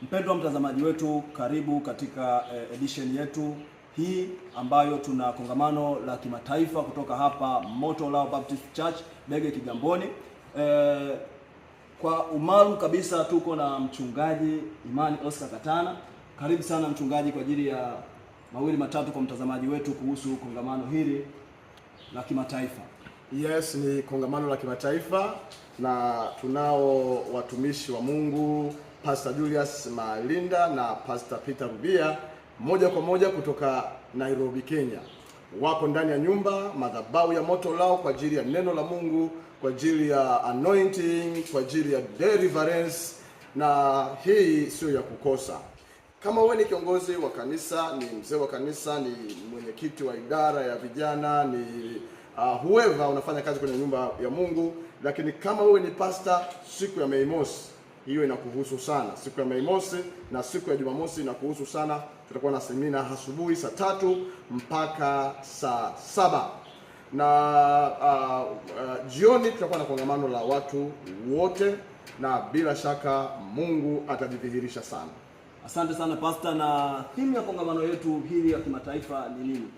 Mpendwa mtazamaji wetu, karibu katika edition yetu hii ambayo tuna kongamano la kimataifa kutoka hapa Moto Ulao Baptist Church Bege Kigamboni. Kwa umaalum kabisa tuko na mchungaji Imani Oscar Katana. Karibu sana mchungaji kwa ajili ya mawili matatu kwa mtazamaji wetu kuhusu kongamano hili la kimataifa. Yes, ni kongamano la kimataifa na tunao watumishi wa Mungu Pastor Julius Malinda na Pastor Peter Rubia moja kwa moja kutoka Nairobi, Kenya. Wako ndani ya nyumba madhabahu ya Moto Ulao kwa ajili ya neno la Mungu, kwa ajili ya anointing, kwa ajili ya deliverance, na hii sio ya kukosa. Kama wewe ni kiongozi wa kanisa, ni mzee wa kanisa, ni mwenyekiti wa idara ya vijana, ni whoever unafanya kazi kwenye nyumba ya Mungu, lakini kama wewe ni pastor, siku ya Mei Mosi hiyo inakuhusu sana. Siku ya Mei Mosi na siku ya Jumamosi inakuhusu sana. Tutakuwa na semina asubuhi saa 3 mpaka saa 7. Na jioni tutakuwa na kongamano la watu wote, na bila shaka Mungu atajidhihirisha sana. Asante sana Pastor. Na theme ya kongamano letu hili ya kimataifa ni nini?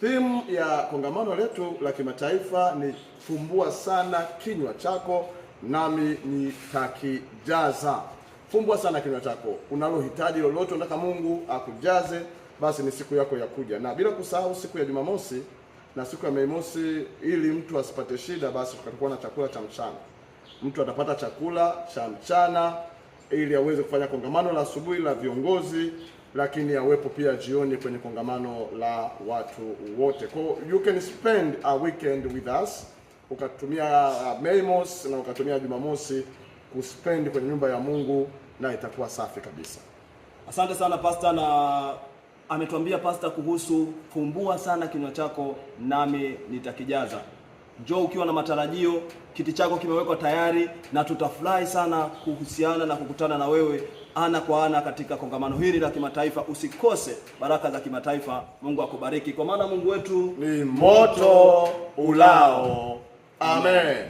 Theme ya kongamano letu la kimataifa ni fumbua sana kinywa chako nami nitakijaza. Fumbua sana kinywa chako. Unalohitaji lolote unataka Mungu akujaze, basi ni siku yako ya kuja. Na bila kusahau siku ya Jumamosi na siku ya Mei Mosi, ili mtu asipate shida, basi tutakuwa na chakula cha mchana. Mtu atapata chakula cha mchana ili aweze kufanya kongamano la asubuhi la viongozi, lakini awepo pia jioni kwenye kongamano la watu wote. Kwa you can spend a weekend with us, ukatumia Mei Mosi na ukatumia Jumamosi kuspend kwenye nyumba ya Mungu, na itakuwa safi kabisa. Asante sana Pastor. Na ametuambia Pastor kuhusu fumbua sana kinywa chako nami nitakijaza. Njoo ukiwa na matarajio, kiti chako kimewekwa tayari, na tutafurahi sana kuhusiana na kukutana na wewe ana kwa ana katika kongamano hili la kimataifa. Usikose baraka za kimataifa. Mungu akubariki, kwa maana Mungu wetu ni Moto Ulao. Amen.